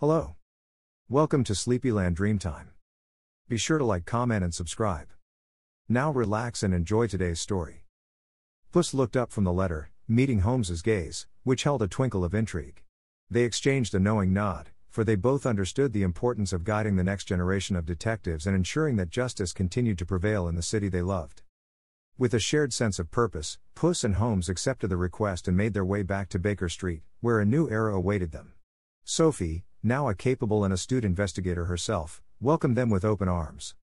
Hello. Welcome to Sleepyland Dreamtime. Be sure to like, comment, and subscribe. Now relax and enjoy today's story. Puss looked up from the letter, meeting Holmes's gaze, which held a twinkle of intrigue. They exchanged a knowing nod, for they both understood the importance of guiding the next generation of detectives and ensuring that justice continued to prevail in the city they loved. With a shared sense of purpose, Puss and Holmes accepted the request and made their way back to Baker Street, where a new era awaited them. Sophie, now a capable and astute investigator herself, welcomed them with open arms.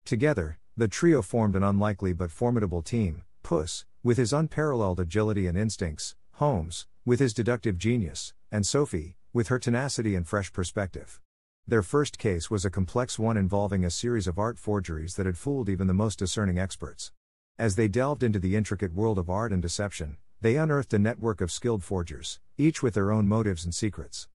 Together, the trio formed an unlikely but formidable team: Puss, with his unparalleled agility and instincts; Holmes, with his deductive genius; and Sophie, with her tenacity and fresh perspective. Their first case was a complex one involving a series of art forgeries that had fooled even the most discerning experts. As they delved into the intricate world of art and deception, they unearthed a network of skilled forgers, each with their own motives and secrets.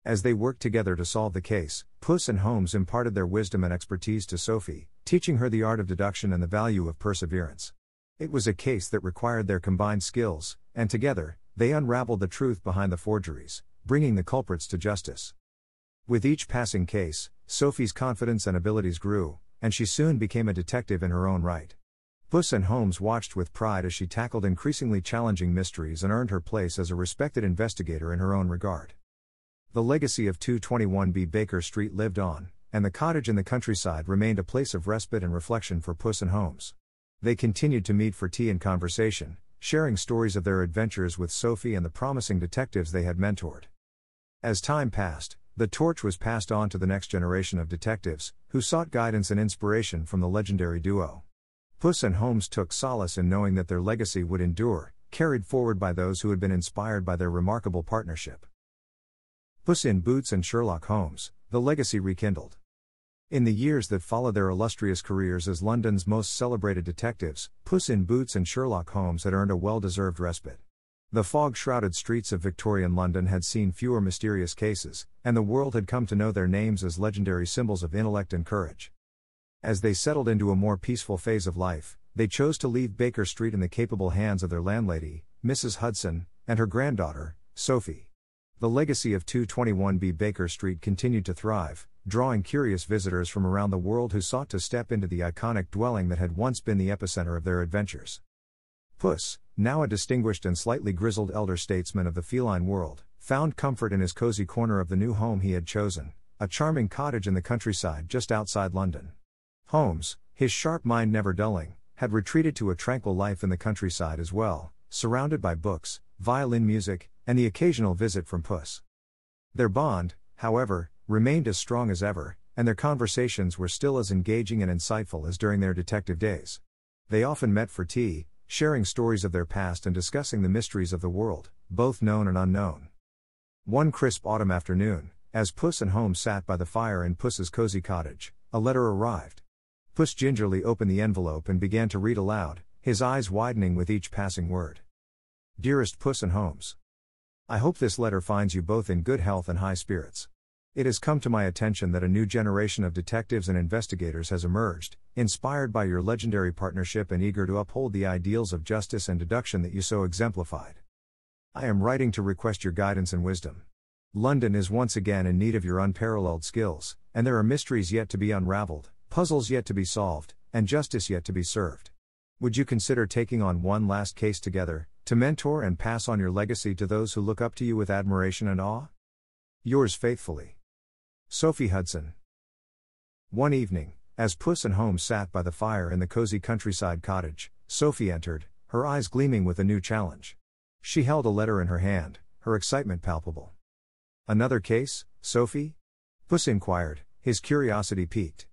As they worked together to solve the case, Puss and Holmes imparted their wisdom and expertise to Sophie, teaching her the art of deduction and the value of perseverance. It was a case that required their combined skills, and together, they unraveled the truth behind the forgeries, bringing the culprits to justice. With each passing case, Sophie's confidence and abilities grew, and she soon became a detective in her own right. Puss and Holmes watched with pride as she tackled increasingly challenging mysteries and earned her place as a respected investigator in her own regard. The legacy of 221B Baker Street lived on, and the cottage in the countryside remained a place of respite and reflection for Puss and Holmes. They continued to meet for tea and conversation, sharing stories of their adventures with Sophie and the promising detectives they had mentored. As time passed, the torch was passed on to the next generation of detectives, who sought guidance and inspiration from the legendary duo. Puss and Holmes took solace in knowing that their legacy would endure, carried forward by those who had been inspired by their remarkable partnership. Puss in Boots and Sherlock Holmes, the legacy rekindled. In the years that followed their illustrious careers as London's most celebrated detectives, Puss in Boots and Sherlock Holmes had earned a well-deserved respite. The fog-shrouded streets of Victorian London had seen fewer mysterious cases, and the world had come to know their names as legendary symbols of intellect and courage. As they settled into a more peaceful phase of life, they chose to leave Baker Street in the capable hands of their landlady, Mrs. Hudson, and her granddaughter, Sophie. The legacy of 221B Baker Street continued to thrive, drawing curious visitors from around the world who sought to step into the iconic dwelling that had once been the epicenter of their adventures. Puss, now a distinguished and slightly grizzled elder statesman of the feline world, found comfort in his cozy corner of the new home he had chosen, a charming cottage in the countryside just outside London. Holmes, his sharp mind never dulling, had retreated to a tranquil life in the countryside as well, surrounded by books, violin music, and the occasional visit from Puss. Their bond, however, remained as strong as ever, and their conversations were still as engaging and insightful as during their detective days. They often met for tea, sharing stories of their past and discussing the mysteries of the world, both known and unknown. One crisp autumn afternoon, as Puss and Holmes sat by the fire in Puss's cozy cottage, a letter arrived. Puss gingerly opened the envelope and began to read aloud, his eyes widening with each passing word. Dearest Puss and Holmes, I hope this letter finds you both in good health and high spirits. It has come to my attention that a new generation of detectives and investigators has emerged, inspired by your legendary partnership and eager to uphold the ideals of justice and deduction that you so exemplified. I am writing to request your guidance and wisdom. London is once again in need of your unparalleled skills, and there are mysteries yet to be unraveled, puzzles yet to be solved, and justice yet to be served. Would you consider taking on one last case together, to mentor and pass on your legacy to those who look up to you with admiration and awe? Yours faithfully, Sophie Hudson. One evening, as Puss and Holmes sat by the fire in the cozy countryside cottage, Sophie entered, her eyes gleaming with a new challenge. She held a letter in her hand, her excitement palpable. Another case, Sophie? Puss inquired, his curiosity piqued.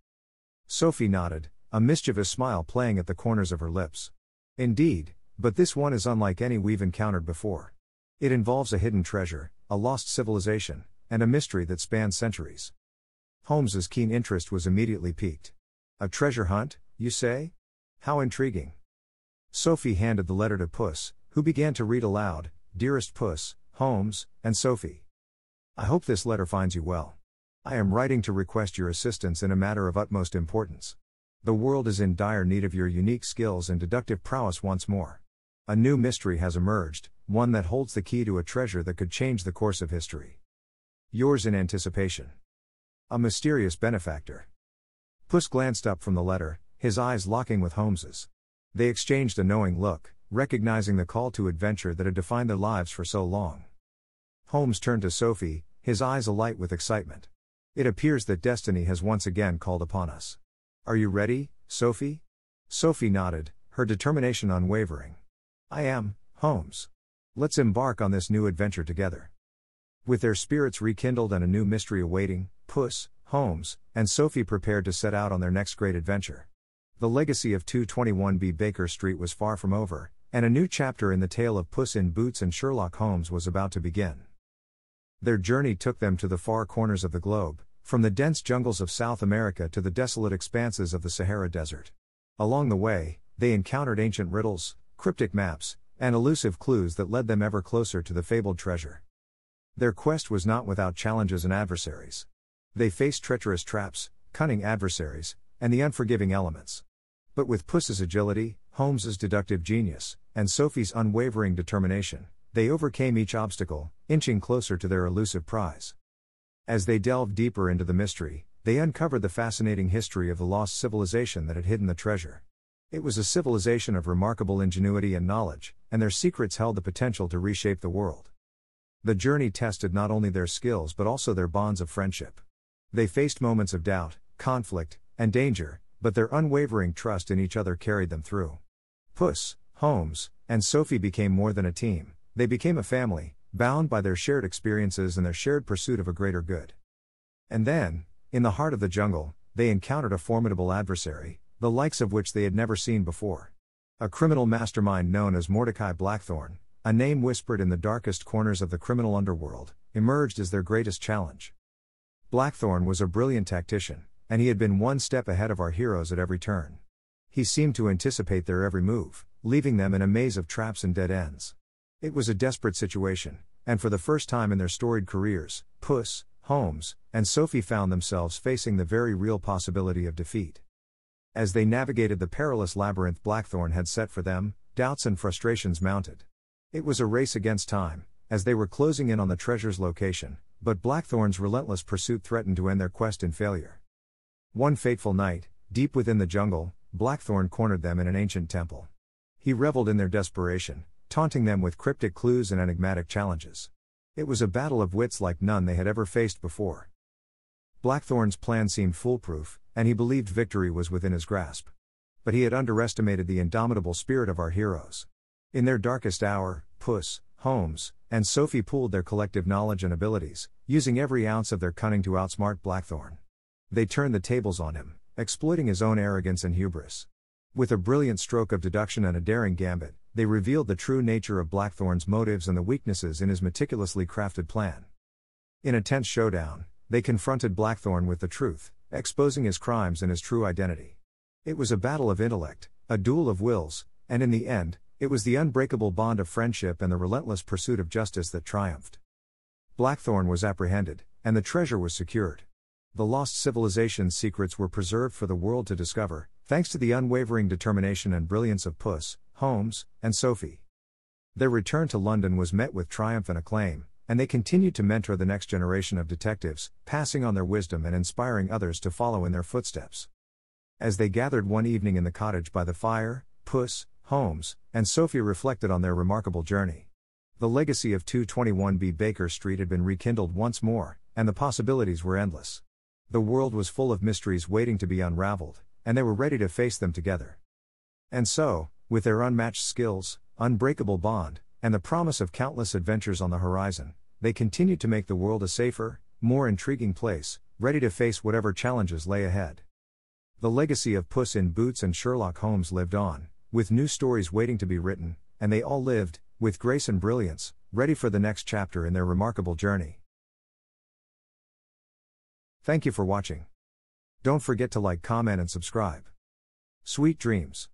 Sophie nodded, a mischievous smile playing at the corners of her lips. Indeed, but this one is unlike any we've encountered before. It involves a hidden treasure, a lost civilization, and a mystery that spans centuries. Holmes's keen interest was immediately piqued. A treasure hunt, you say? How intriguing. Sophie handed the letter to Puss, who began to read aloud, Dearest Puss, Holmes, and Sophie. I hope this letter finds you well. I am writing to request your assistance in a matter of utmost importance. The world is in dire need of your unique skills and deductive prowess once more. A new mystery has emerged, one that holds the key to a treasure that could change the course of history. Yours in anticipation. A mysterious benefactor. Puss glanced up from the letter, his eyes locking with Holmes's. They exchanged a knowing look, recognizing the call to adventure that had defined their lives for so long. Holmes turned to Sophie, his eyes alight with excitement. It appears that destiny has once again called upon us. Are you ready, Sophie? Sophie nodded, her determination unwavering. I am, Holmes. Let's embark on this new adventure together. With their spirits rekindled and a new mystery awaiting, Puss, Holmes, and Sophie prepared to set out on their next great adventure. The legacy of 221B Baker Street was far from over, and a new chapter in the tale of Puss in Boots and Sherlock Holmes was about to begin. Their journey took them to the far corners of the globe, from the dense jungles of South America to the desolate expanses of the Sahara Desert. Along the way, they encountered ancient riddles, cryptic maps, and elusive clues that led them ever closer to the fabled treasure. Their quest was not without challenges and adversaries. They faced treacherous traps, cunning adversaries, and the unforgiving elements. But with Puss's agility, Holmes's deductive genius, and Sophie's unwavering determination, they overcame each obstacle, inching closer to their elusive prize. As they delved deeper into the mystery, they uncovered the fascinating history of the lost civilization that had hidden the treasure. It was a civilization of remarkable ingenuity and knowledge, and their secrets held the potential to reshape the world. The journey tested not only their skills but also their bonds of friendship. They faced moments of doubt, conflict, and danger, but their unwavering trust in each other carried them through. Puss, Holmes, and Sophie became more than a team, they became a family, bound by their shared experiences and their shared pursuit of a greater good. And then, in the heart of the jungle, they encountered a formidable adversary, the likes of which they had never seen before. A criminal mastermind known as Mordecai Blackthorne, a name whispered in the darkest corners of the criminal underworld, emerged as their greatest challenge. Blackthorne was a brilliant tactician, and he had been one step ahead of our heroes at every turn. He seemed to anticipate their every move, leaving them in a maze of traps and dead ends. It was a desperate situation, and for the first time in their storied careers, Puss, Holmes, and Sophie found themselves facing the very real possibility of defeat. As they navigated the perilous labyrinth Blackthorne had set for them, doubts and frustrations mounted. It was a race against time, as they were closing in on the treasure's location, but Blackthorne's relentless pursuit threatened to end their quest in failure. One fateful night, deep within the jungle, Blackthorne cornered them in an ancient temple. He reveled in their desperation, taunting them with cryptic clues and enigmatic challenges. It was a battle of wits like none they had ever faced before. Blackthorne's plan seemed foolproof, and he believed victory was within his grasp. But he had underestimated the indomitable spirit of our heroes. In their darkest hour, Puss, Holmes, and Sophie pooled their collective knowledge and abilities, using every ounce of their cunning to outsmart Blackthorne. They turned the tables on him, exploiting his own arrogance and hubris. With a brilliant stroke of deduction and a daring gambit, they revealed the true nature of Blackthorne's motives and the weaknesses in his meticulously crafted plan. In a tense showdown, they confronted Blackthorne with the truth, exposing his crimes and his true identity. It was a battle of intellect, a duel of wills, and in the end, it was the unbreakable bond of friendship and the relentless pursuit of justice that triumphed. Blackthorne was apprehended, and the treasure was secured. The lost civilization's secrets were preserved for the world to discover, thanks to the unwavering determination and brilliance of Puss, Holmes, and Sophie. Their return to London was met with triumph and acclaim, and they continued to mentor the next generation of detectives, passing on their wisdom and inspiring others to follow in their footsteps. As they gathered one evening in the cottage by the fire, Puss, Holmes, and Sophie reflected on their remarkable journey. The legacy of 221B Baker Street had been rekindled once more, and the possibilities were endless. The world was full of mysteries waiting to be unraveled, and they were ready to face them together. And so, with their unmatched skills, unbreakable bond, and the promise of countless adventures on the horizon, they continued to make the world a safer, more intriguing place, ready to face whatever challenges lay ahead. The legacy of Puss in Boots and Sherlock Holmes lived on, with new stories waiting to be written, and they all lived, with grace and brilliance, ready for the next chapter in their remarkable journey. Thank you for watching. Don't forget to like, comment, and subscribe. Sweet dreams.